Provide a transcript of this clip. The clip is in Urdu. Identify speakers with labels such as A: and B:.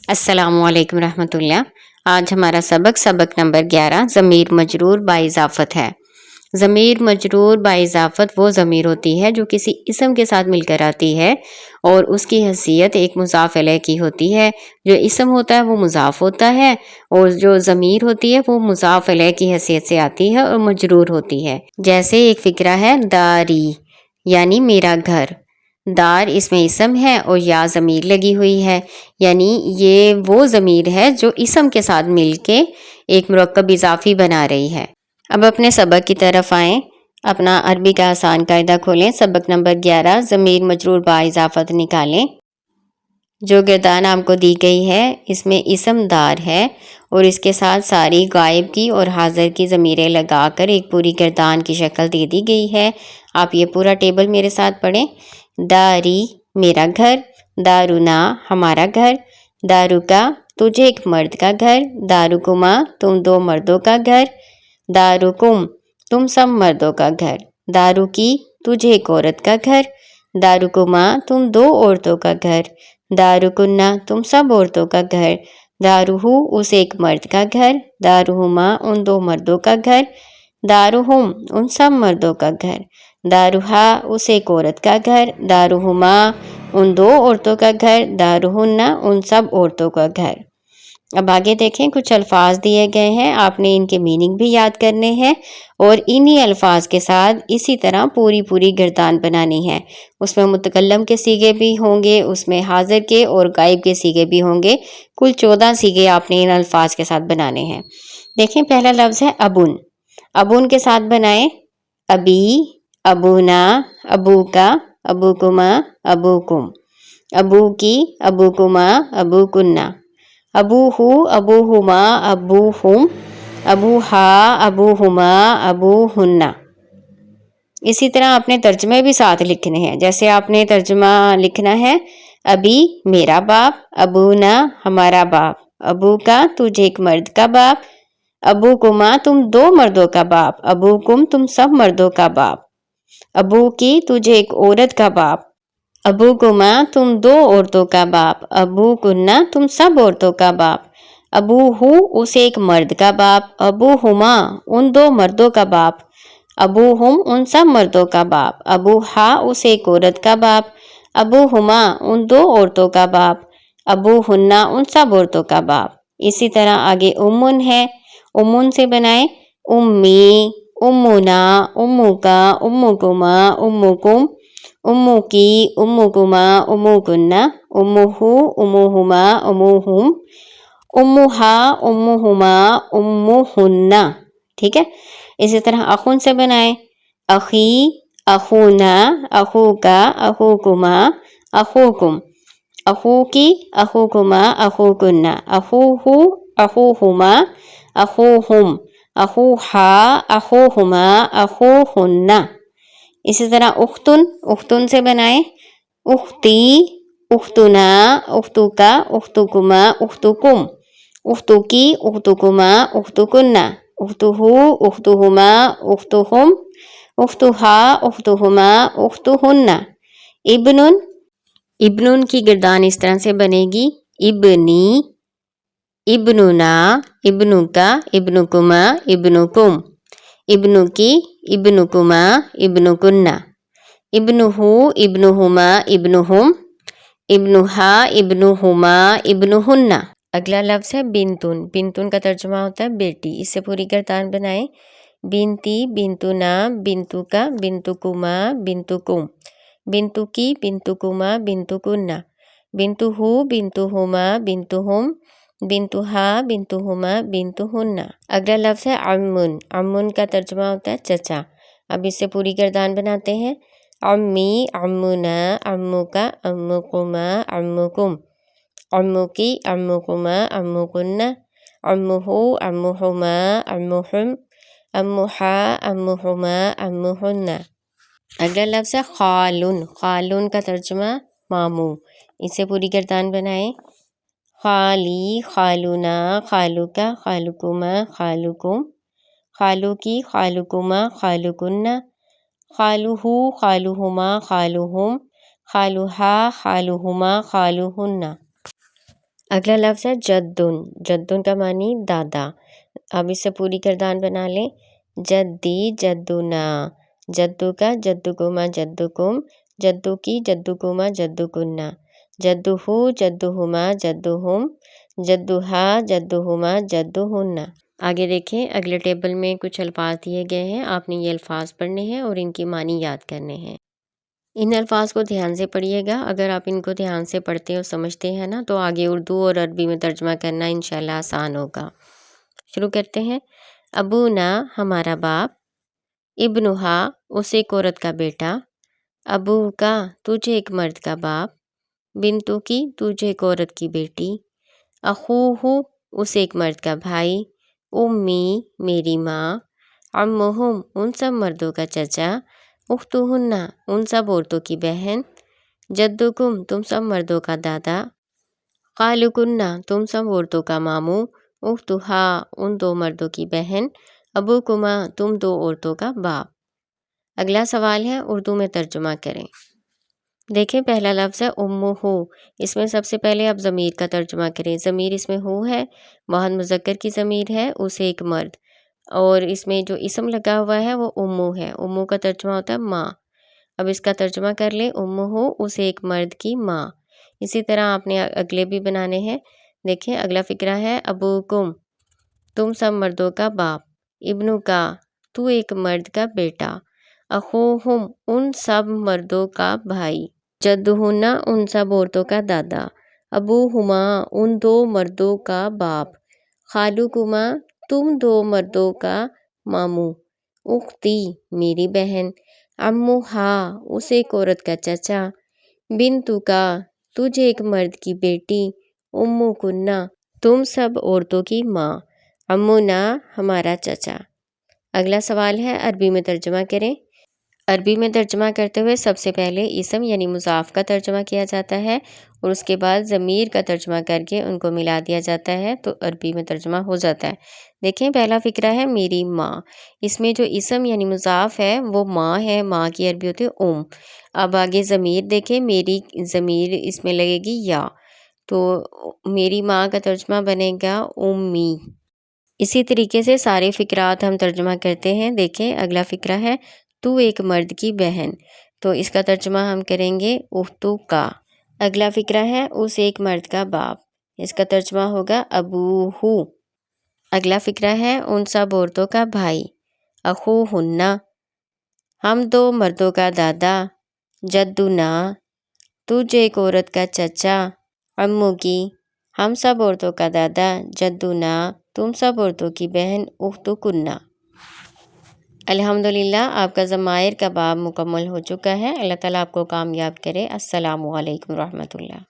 A: السلام علیکم رحمۃ اللہ۔ آج ہمارا سبق نمبر 11 ضمیر مجرور با اضافت ہے۔ ضمیر مجرور با اضافت وہ ضمیر ہوتی ہے جو کسی اسم کے ساتھ مل کر آتی ہے اور اس کی حیثیت ایک مضاف الیہ کی ہوتی ہے۔ جو اسم ہوتا ہے وہ مضاف ہوتا ہے اور جو ضمیر ہوتی ہے وہ مضاف الیہ کی حیثیت سے آتی ہے اور مجرور ہوتی ہے۔ جیسے ایک فقرہ ہے داری یعنی میرا گھر، دار اس میں اسم ہے اور یا ضمیر لگی ہوئی ہے، یعنی یہ وہ ضمیر ہے جو اسم کے ساتھ مل کے ایک مرکب اضافی بنا رہی ہے۔ اب اپنے سبق کی طرف آئیں، اپنا عربی کا آسان قاعدہ کھولیں، سبق نمبر 11 ضمیر مجرور با اضافت نکالیں۔ جو گردان آپ کو دی گئی ہے اس میں اسم دار ہے اور اس کے ساتھ ساری غائب کی اور حاضر کی ضمیریں لگا کر ایک پوری گردان کی شکل دے دی گئی ہے۔ آپ یہ پورا ٹیبل میرے ساتھ پڑھیں۔ داری میرا گھر، دارونا ہمارا گھر، دارو کا تجھے ایک مرد کا گھر، دارکما تم دو مردوں کا گھر، دارکم تم سب مردوں کا گھر، دارو کی تجھے ایک عورت کا گھر، دارکما تم دو عورتوں کا گھر، دارکنہ تم سب عورتوں کا گھر، داروہو اس ایک مرد کا گھر، داروہما ان دو مردوں کا گھر، داروہم ان سب مردوں کا گھر، داروہا اس ایک عورت کا گھر، داروہما ان دو عورتوں کا گھر، داروہنہ ان سب عورتوں کا گھر۔ اب آگے دیکھیں، کچھ الفاظ دیے گئے ہیں، آپ نے ان کے میننگ بھی یاد کرنے ہیں اور انہی الفاظ کے ساتھ اسی طرح پوری گردان بنانی ہے۔ اس میں متکلم کے صیغے بھی ہوں گے، اس میں حاضر کے اور غائب کے صیغے بھی ہوں گے، کل 14 صیغے آپ نے ان الفاظ کے ساتھ بنانے ہیں۔ دیکھیں، پہلا لفظ ہے ابن، ابن کے ساتھ بنائیں، ابی، ابونا، ابوکا، ابوکما، ابوکم، ابوکی، ابوکما، ابوکنہ، ابوہو، ابوہما، ابوہم، ابوہا، ابوہما، ابوہنہ۔ اسی طرح آپ نے ترجمے بھی ساتھ لکھنے ہیں، جیسے آپ نے ترجمہ لکھنا ہے، ابی میرا باپ، ابونا ہمارا باپ، ابو کا تجھے ایک مرد کا باپ، ابوکما تم دو مردوں کا باپ، ابوکم تم سب مردوں کا باپ، ابو کی تجھے ایک عورت کا باپ، ابوکما تم دو عورتوں کا باپ، ابوکنہ تم سب عورتوں کا باپ، ابوہو اس ایک مرد کا باپ، ابوہما ان دو مردوں کا باپ، ابوہم ان سب مردوں کا باپ، ابوہا اس ایک عورت کا باپ، ابوہما ان دو عورتوں کا باپ، ابوہنہ ان سب عورتوں کا باپ۔ اسی طرح آگے امن ہے، امن سے بنائیں، امی، امنا، اموکا، اموکما، اموکم، امو کی، اموکما، اموکنہ، اموہو، اموہما، اموہم، اموہا، اموہما، اموہنہ۔ ٹھیک ہے، اسی طرح اخن سے بنائیں، اخی، اخونا، اخوکا، اخوکما، اخوکم، اخوکی، اخوکما، اخوکنہ، اخوہو، اخوہما، اخوہم، اخوہا، اخوہما، اخوہنہ۔ اسی طرح اختن، اختن سے بنائیں، اختی، اختنا، اختکا، اختکما، اختکم، اختکی، اختکما، اختکنہ، اختہو، اختہما، اختہم، اختہا، اختہما، اختہنہ۔ ابنن، ابنن کی گردان اس طرح سے بنے گی، ابنی، ابننا، ابنکا، ابنکما، ابنکم، ابنکی، ابنکما، ابنکنہ، ابنہو، ابنہما، ابنہم، ابنہا، ابنہما، ابنہنہ۔ اگلا لفظ ہے بنتن، بنتن کا ترجمہ ہوتا ہے بیٹی، اس سے پوری گردان بنائیں، بنتی، بنتنا، بنتکا، بنتکما، بنتکم، بنتکی، بنتکما، بنتکنہ، بنتہو، بنتہما، بنتہم، بنتہا، بنتہما، بنتہنہ۔ اگلا لفظ ہے عمن، عمن کا ترجمہ ہوتا ہے چچا، اب اس سے پوری گردان بناتے ہیں، عمی، عمنا، عموکا، عموکما، عموکم، عموکی، عموکما، عموکنہ، عموہو، عموہما، عموہم، عموہا، عموہما، عموہنہ۔ اگلا لفظ ہے خالن، خالن کا ترجمہ ماموں، اس سے پوری گردان بنائیں، خالی، خالونا، خالوکا، خالوکما، خالوکم، خالوکی، خالوکما، خالوکنہ، خالوہو، خالوہما، خالوہم، خالوہا، خالوہما، خالوہنہ۔ اگلا لفظ ہے جدن. جدن کا معنی دادا. اب اس سے پوری کردان بنا لیں. جدی جدنا، جدو کا جدکما جدکم، جدو کی جدکما جدکننا، جدہو جدہما جدہم، جدہا جدہما جدہن. آگے دیکھیں اگلے ٹیبل میں کچھ الفاظ دیے گئے ہیں. آپ نے یہ الفاظ پڑھنے ہیں اور ان کی معنی یاد کرنے ہیں. ان الفاظ کو دھیان سے پڑھیے گا. اگر آپ ان کو دھیان سے پڑھتے اور سمجھتے ہیں نا تو آگے اردو اور عربی میں ترجمہ کرنا انشاءاللہ آسان ہوگا. شروع کرتے ہیں. ابونا ہمارا باپ، ابنہا اس ایک عورت کا بیٹا، ابو کا تجھے ایک مرد کا باپ، بنتو کی تجھے ایک عورت کی بیٹی، اخوہ اس ایک مرد کا بھائی، امی میری ماں، عمہم ان سب مردوں کا چچا، اختہن ان سب عورتوں کی بہن، جدکم تم سب مردوں کا دادا، خالکن تم سب عورتوں کا ماموں، اختہا ان دو مردوں کی بہن، ابوکما تم دو عورتوں کا باپ. اگلا سوال ہے اردو میں ترجمہ کریں. دیکھیں پہلا لفظ ہے امہو. اس میں سب سے پہلے آپ ضمیر کا ترجمہ کریں. ضمیر اس میں ہو ہے، واحد مذکر کی ضمیر ہے، اسے ایک مرد، اور اس میں جو اسم لگا ہوا ہے وہ امو ہے. امو کا ترجمہ ہوتا ہے ماں. اب اس کا ترجمہ کر لیں. امہو اسے ایک مرد کی ماں. اسی طرح آپ نے اگلے بھی بنانے ہیں. دیکھیں اگلا فقرہ ہے ابوکم تم سب مردوں کا باپ، ابنو کا تو ایک مرد کا بیٹا، اخوہم ان سب مردوں کا بھائی، جدہن ان سب عورتوں کا دادا، ابوہما ان دو مردوں کا باپ، خالوکما تم دو مردوں کا ماموں، اختی میری بہن، عموہا اس ایک عورت کا چچا، بنتو کا تجھے ایک مرد کی بیٹی، امو کننا تم سب عورتوں کی ماں، عمونا ہمارا چچا. اگلا سوال ہے عربی میں ترجمہ کریں. عربی میں ترجمہ کرتے ہوئے سب سے پہلے اسم یعنی مضاف کا ترجمہ کیا جاتا ہے اور اس کے بعد ضمیر کا ترجمہ کر کے ان کو ملا دیا جاتا ہے تو عربی میں ترجمہ ہو جاتا ہے. دیکھیں پہلا فقرہ ہے میری ماں. اس میں جو اسم یعنی مضاف ہے وہ ماں ہے. ماں کی عربی ہوتی ہے ام. اب آگے ضمیر دیکھیں، میری ضمیر اس میں لگے گی یا، تو میری ماں کا ترجمہ بنے گا امی. اسی طریقے سے سارے فقرات ہم ترجمہ کرتے ہیں. دیکھیں اگلا فقرہ ہے تو ایک مرد کی بہن، تو اس کا ترجمہ ہم کریں گے اختو کا. اگلا فقرہ ہے اس ایک مرد کا باپ، اس کا ترجمہ ہوگا ابوہو. اگلا فقرہ ہے ان سب عورتوں کا بھائی، اخوہن. ہم دو مردوں کا دادا، جدنا تجھ ایک عورت کا چچا، عمو کی ہم سب عورتوں کا دادا، جدنا تم سب عورتوں کی بہن، اختو کننا. الحمدللہ آپ کا ضمائر کا باب مکمل ہو چکا ہے. اللہ تعالیٰ آپ کو کامیاب کرے. السلام علیکم ورحمۃ اللہ.